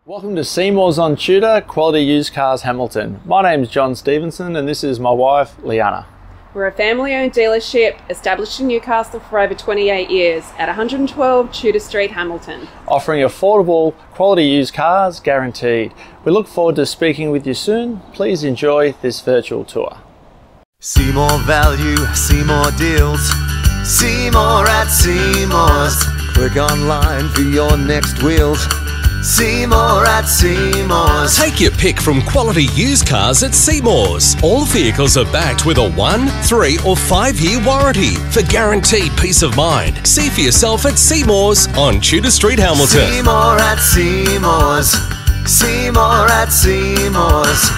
Welcome to Seymour's on T.U.D.O.R, Quality Used Cars Hamilton. My name's John Stevenson and this is my wife, Leanna. We're a family-owned dealership established in Newcastle for over 28 years at 112 Tudor Street, Hamilton. Offering affordable, quality used cars guaranteed. We look forward to speaking with you soon. Please enjoy this virtual tour. See more value, see more deals. See more at Seymour's. Click online for your next wheels. See more at Seymour's. Take your pick from quality used cars at Seymour's. All vehicles are backed with a 1, 3 or 5-year warranty for guaranteed peace of mind. See for yourself at Seymour's on Tudor Street, Hamilton. See more at Seymour's. See more at Seymour's.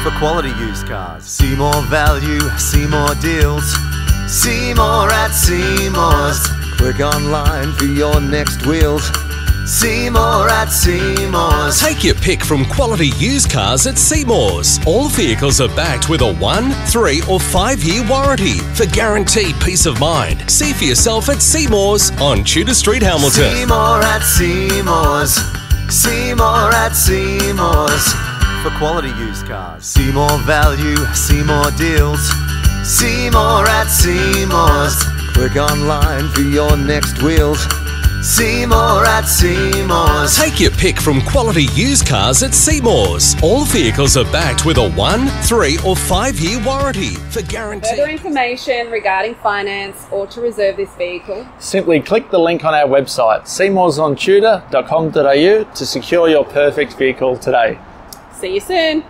For quality used cars. See more value, see more deals. See more at Seymour's. Click online for your next wheels. See more at Seymour's. Take your pick from quality used cars at Seymour's. All vehicles are backed with a 1, 3 or 5-year warranty for guaranteed peace of mind. See for yourself at Seymour's on Tudor Street, Hamilton. See more at Seymour's. See more at Seymour's. For quality used cars. See more value, see more deals. See more at Seymour's. Click online for your next wheels. See more at Seymour's. Take your pick from quality used cars at Seymour's. All vehicles are backed with a 1, 3 or 5-year warranty for guaranteed. Further information regarding finance or to reserve this vehicle, Simply click the link on our website, seymoursontudor.com.au, to secure your perfect vehicle today. see you soon.